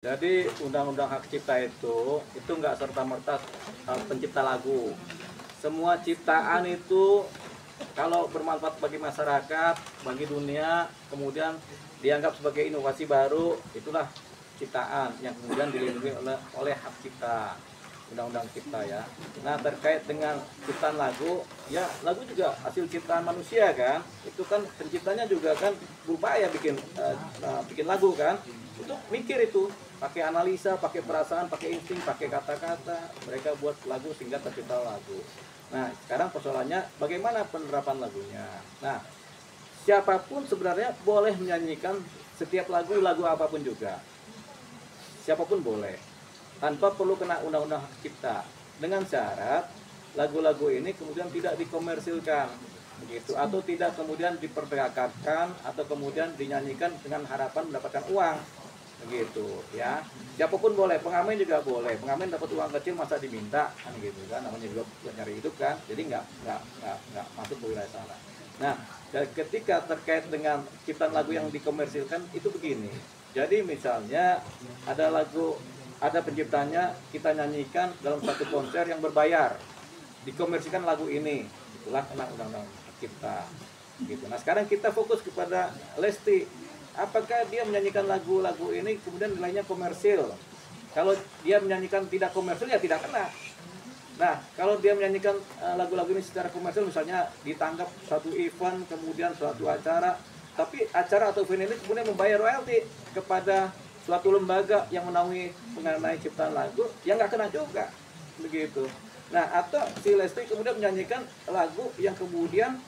Jadi undang-undang hak cipta itu nggak serta-merta pencipta lagu. Semua ciptaan itu kalau bermanfaat bagi masyarakat, bagi dunia, kemudian dianggap sebagai inovasi baru, itulah ciptaan yang kemudian dilindungi oleh hak cipta, undang-undang cipta ya. Nah terkait dengan ciptaan lagu, ya lagu juga hasil ciptaan manusia kan. Itu kan penciptanya juga kan berupaya bikin lagu kan. Itu mikir itu, pakai analisa, pakai perasaan, pakai insting, pakai kata-kata, mereka buat lagu sehingga tercipta lagu. Nah sekarang persoalannya bagaimana penerapan lagunya. Nah siapapun sebenarnya boleh menyanyikan setiap lagu apapun juga, siapapun boleh, tanpa perlu kena undang-undang hak cipta, dengan syarat lagu-lagu ini kemudian tidak dikomersilkan begitu, atau tidak kemudian diperdagangkan, atau kemudian dinyanyikan dengan harapan mendapatkan uang begitu ya. Siapapun boleh, pengamen juga boleh, pengamen dapat uang kecil masa diminta kan gitu kan, namanya juga buat nyari hidup kan, jadi nggak masuk ke wilayah sana. Nah ketika terkait dengan ciptaan lagu yang dikomersilkan itu begini, jadi misalnya ada lagu, ada penciptanya, kita nyanyikan dalam satu konser yang berbayar, dikomersilkan lagu ini, itulah kena undang-undang cipta gitu. Nah sekarang kita fokus kepada Lesti, apakah dia menyanyikan lagu-lagu ini kemudian nilainya komersil. Kalau dia menyanyikan tidak komersil ya tidak kena. Nah kalau dia menyanyikan lagu-lagu ini secara komersil, misalnya ditangkap suatu event, kemudian suatu acara, tapi acara atau event ini kemudian membayar royalti kepada suatu lembaga yang menaungi mengenai ciptaan lagu, yang nggak kena juga begitu. Nah atau si Lesti kemudian menyanyikan lagu yang kemudian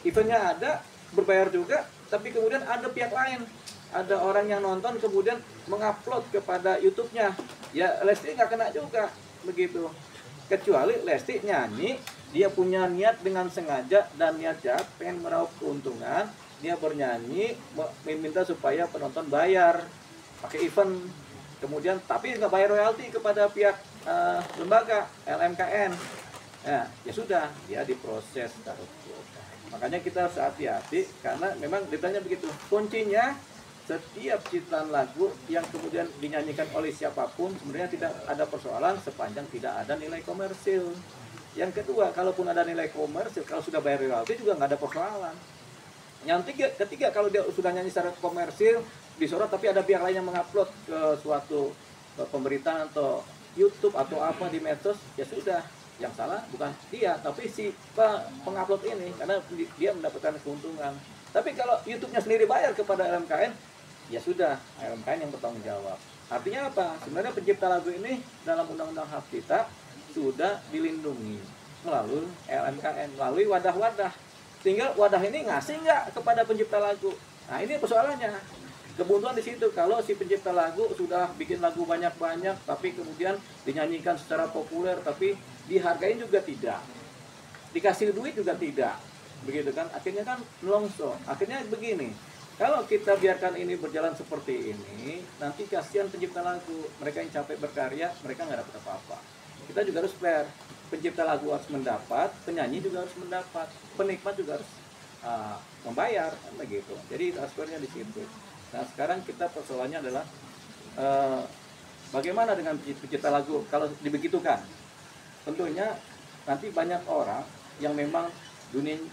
eventnya ada, berbayar juga, tapi kemudian ada pihak lain, ada orang yang nonton kemudian mengupload kepada YouTube-nya, ya Lesti nggak kena juga begitu. Kecuali Lesti nyanyi, dia punya niat dengan sengaja dan niat jahat pengen meraup keuntungan, dia bernyanyi meminta supaya penonton bayar pakai event, kemudian tapi nggak bayar royalti kepada pihak lembaga LMKN, ya sudah, dia diproses taruh. Makanya kita harus hati-hati, karena memang ditanya begitu, kuncinya setiap ciptaan lagu yang kemudian dinyanyikan oleh siapapun sebenarnya tidak ada persoalan sepanjang tidak ada nilai komersil. Yang kedua, kalaupun ada nilai komersil, kalau sudah bayar royalti juga nggak ada persoalan. Yang ketiga, kalau dia sudah nyanyi secara komersil disorot, tapi ada pihak lain yang mengupload ke suatu pemberitaan atau YouTube atau apa di medsos, ya sudah, yang salah bukan dia tapi si pengupload ini, karena dia mendapatkan keuntungan. Tapi kalau YouTube-nya sendiri bayar kepada LMKN, ya sudah, LMKN yang bertanggung jawab. Artinya apa? Sebenarnya pencipta lagu ini dalam undang-undang hak cipta sudah dilindungi melalui LMKN, melalui wadah-wadah. Tinggal wadah ini ngasih nggak kepada pencipta lagu. Nah ini persoalannya. Kebutuhan di situ, kalau si pencipta lagu sudah bikin lagu banyak-banyak, tapi kemudian dinyanyikan secara populer, tapi dihargain juga tidak, dikasih duit juga tidak, begitu kan? Akhirnya kan melongso. Akhirnya begini, kalau kita biarkan ini berjalan seperti ini, nanti kasihan pencipta lagu, mereka yang capek berkarya, mereka nggak dapat apa-apa. Kita juga harus fair, pencipta lagu harus mendapat, penyanyi juga harus mendapat, penikmat juga harus membayar, kan begitu. Jadi aspeknya di situ. Nah sekarang kita persoalannya adalah bagaimana dengan pencipta lagu kalau dibegitukan. Tentunya nanti banyak orang yang memang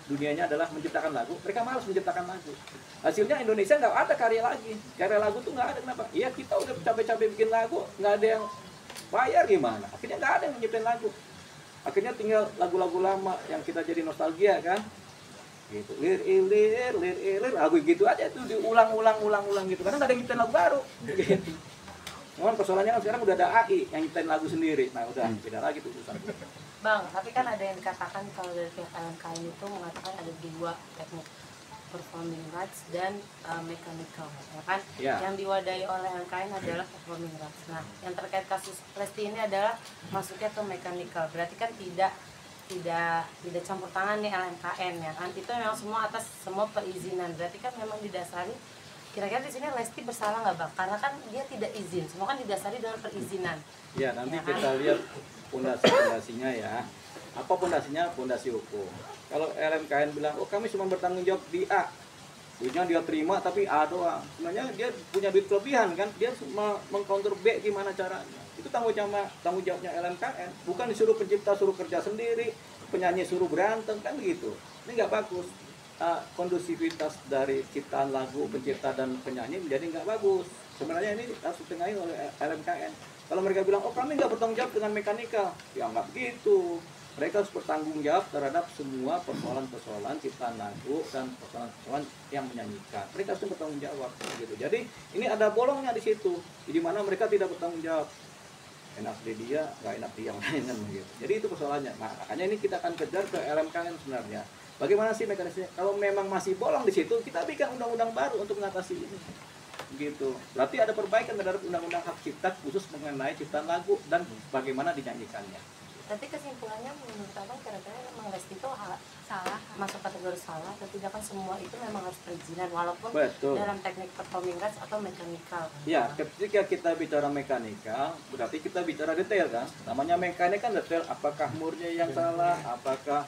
dunianya adalah menciptakan lagu, mereka malas menciptakan lagu. Hasilnya Indonesia nggak ada karya lagi, karya lagu tuh nggak ada. Kenapa? Iya kita udah capek-capek bikin lagu, nggak ada yang bayar, gimana? Akhirnya nggak ada yang menciptakan lagu. Akhirnya tinggal lagu-lagu lama yang kita jadi nostalgia kan. Gitu, lir lagu gitu aja tuh diulang gitu, karena nggak ada yang nyiptain lagu baru gitu. Cuman persoalannya kan sekarang udah ada AI yang nyiptain lagu sendiri, nah udah beda lagi tuh urusan. Bang, tapi kan ada yang dikatakan kalau dari pihak LMKN itu mengatakan ada dua teknik, performing rights dan mechanical, ya kan? Ya. Yang diwadahi oleh LMKN adalah performing rights. Nah, yang terkait kasus Lesti ini adalah masuknya ke mechanical, berarti kan tidak campur tangan nih LMKN, ya kan? Itu memang semua atas semua perizinan. Berarti kan memang didasari, kira-kira di sini Lesti bersalah nggak Bang? Karena kan dia tidak izin, semua kan didasari dengan perizinan. Ya nanti ya kan? kita lihat pondasinya ya. Apa pondasinya? Pondasi hukum. Kalau LMKN bilang, oh kami cuma bertanggung jawab di A, duitnya dia terima tapi A doang. Sebenarnya dia punya duit kelebihan kan, dia mengcounter B gimana caranya. Itu tanggung jawabnya LMKN, bukan disuruh pencipta suruh kerja sendiri, penyanyi suruh berantem kan gitu. Ini nggak bagus. Kondusivitas dari ciptaan lagu pencipta dan penyanyi menjadi nggak bagus. Sebenarnya ini harus ditengahi oleh LMKN. Kalau mereka bilang, oh kami nggak bertanggung jawab dengan mekanikal, ya nggak begitu. Mereka harus bertanggung jawab terhadap semua persoalan-persoalan ciptaan lagu dan persoalan-persoalan yang menyanyikan. Mereka harus bertanggung jawab gitu. Jadi ini ada bolongnya di situ, di mana mereka tidak bertanggung jawab. Enak di dia, nggak enak di yang lain kan begitu. Jadi itu persoalannya. Nah, makanya ini kita akan kejar ke LMKN sebenarnya. Bagaimana sih mekanismenya? Kalau memang masih bolong di situ, kita bikin undang-undang baru untuk mengatasi ini. Gitu. Berarti ada perbaikan terhadap undang-undang hak cipta khusus mengenai ciptaan lagu dan bagaimana dinyanyikannya. Nanti kesimpulannya menurut abang kira-kira memang Lesti itu salah, masuk kategori salah atau tidak, kan semua itu memang harus perizinan walaupun Betul. dalam teknik performing arts atau mekanikal. Ya, ketika kita bicara mekanikal, berarti kita bicara detail kan. Namanya mekanik kan detail, apakah murnya yang salah, apakah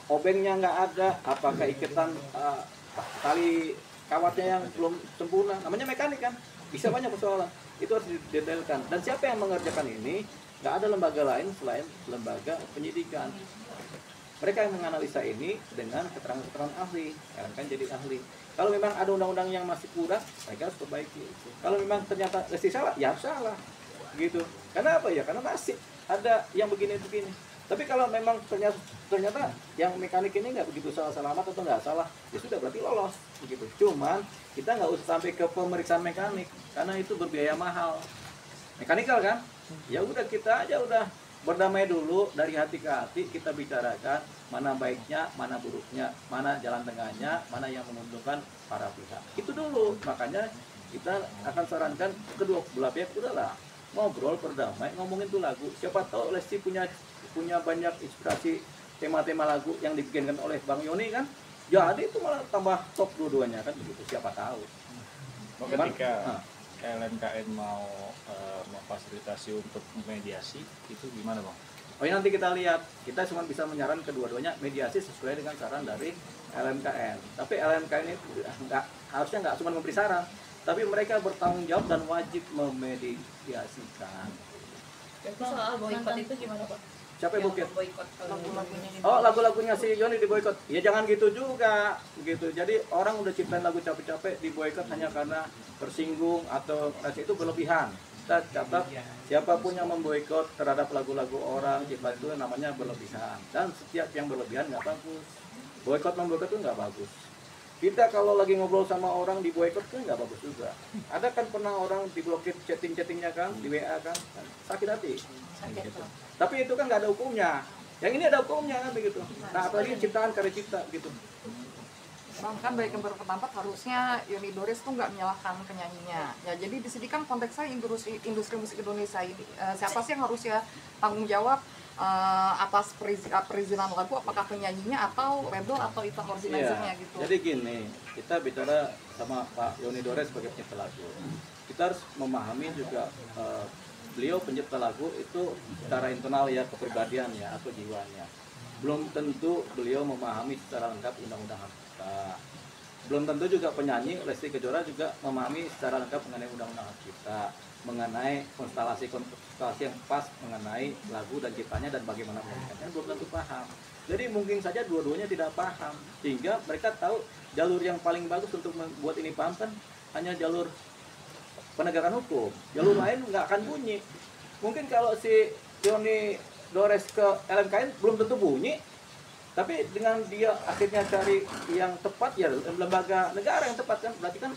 obengnya nggak ada, apakah ikatan tali kawatnya yang belum sempurna. Namanya mekanik kan, bisa banyak persoalan. Itu harus didetailkan. Dan siapa yang mengerjakan ini? Nggak ada lembaga lain selain lembaga penyidikan. Mereka yang menganalisa ini dengan keterangan-keterangan ahli, kan jadi ahli. Kalau memang ada undang-undang yang masih kurang, mereka harus perbaiki. Kalau memang ternyata Lesti salah, ya salah, gitu. Karena apa ya? Karena masih ada yang begini-begini. Tapi kalau memang ternyata yang mekanik ini nggak begitu salah amat atau nggak salah, ya sudah berarti lolos, begitu. Cuman kita nggak usah sampai ke pemeriksaan mekanik, karena itu berbiaya mahal. Mekanikal kan? Ya udah kita aja udah berdamai dulu dari hati ke hati, kita bicarakan mana baiknya, mana buruknya, mana jalan tengahnya, mana yang menguntungkan para pihak. Itu dulu. Makanya kita akan sarankan kedua belah pihak udahlah ngobrol berdamai, ngomongin tuh lagu. Siapa tahu Lesti punya banyak inspirasi tema-tema lagu yang dibikinkan oleh Bang Yoni kan. Jadi itu malah tambah top dua-duanya kan begitu, siapa tahu. Ketika LMKN mau memfasilitasi untuk mediasi, itu gimana Bang? Oh ya nanti kita lihat, kita cuma bisa menyarankan kedua-duanya mediasi sesuai dengan saran dari LMKN. Tapi LMKN itu harusnya nggak cuma memberi saran, tapi mereka bertanggung jawab dan wajib memediasikan. Soal boykot itu gimana Pak? Siapa yang boykot? Lagu-lagunya Oh lagu-lagunya si Yoni diboykot. Ya jangan gitu juga, gitu. Jadi orang udah ciptain lagu capek-capek diboykot hanya karena tersinggung atau itu berlebihan. Kita catat siapapun yang memboykot terhadap lagu-lagu orang cipta itu namanya berlebihan. Dan setiap yang berlebihan nggak bagus. Memboykot itu nggak bagus. Kita kalau lagi ngobrol sama orang diboykot itu nggak bagus juga. Ada kan pernah orang diblokir chatting-chattingnya kan di WA kan sakit hati. Gitu. Tapi itu kan nggak ada hukumnya. Yang ini ada hukumnya kan begitu. Nah apalagi ciptaan karya cipta gitu. Bang, kan baik yang berpendapat harusnya Yoni Dores tuh nggak menyalahkan penyanyinya. Ya jadi di sini kan konteksnya industri musik Indonesia ini siapa sih yang harusnya tanggung jawab atas perizinan lagu, apakah penyanyinya atau label atau itu organizernya gitu. Jadi gini, kita bicara sama Pak Yoni Dores sebagai pencipta lagu. Kita harus memahami juga beliau pencipta lagu itu secara internal ya kepribadian ya atau jiwanya. Belum tentu beliau memahami secara lengkap undang-undang hak cipta. Belum tentu juga penyanyi Lesti Kejora juga memahami secara lengkap mengenai undang-undang hak cipta, mengenai konstelasi yang pas mengenai lagu dan ciptanya dan bagaimana menyanyikannya belum tentu paham. Jadi mungkin saja dua-duanya tidak paham, sehingga mereka tahu jalur yang paling bagus untuk membuat ini paham kan hanya jalur penegakan hukum. Jalur lain nggak akan bunyi. Mungkin kalau si Yoni Dores ke LMKN belum tentu bunyi, tapi dengan dia akhirnya cari yang tepat ya lembaga negara yang tepat kan, berarti kan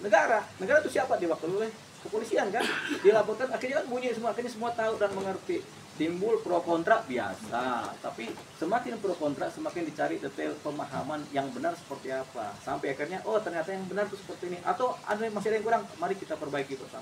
negara itu siapa diwakili oleh kepolisian kan, dilaporkan akhirnya kan bunyi semua, akhirnya semua tahu dan mengerti. Timbul pro kontra biasa, tapi semakin pro kontra semakin dicari detail pemahaman yang benar seperti apa, sampai akhirnya oh ternyata yang benar itu seperti ini, atau ada masih ada yang kurang, mari kita perbaiki bersama.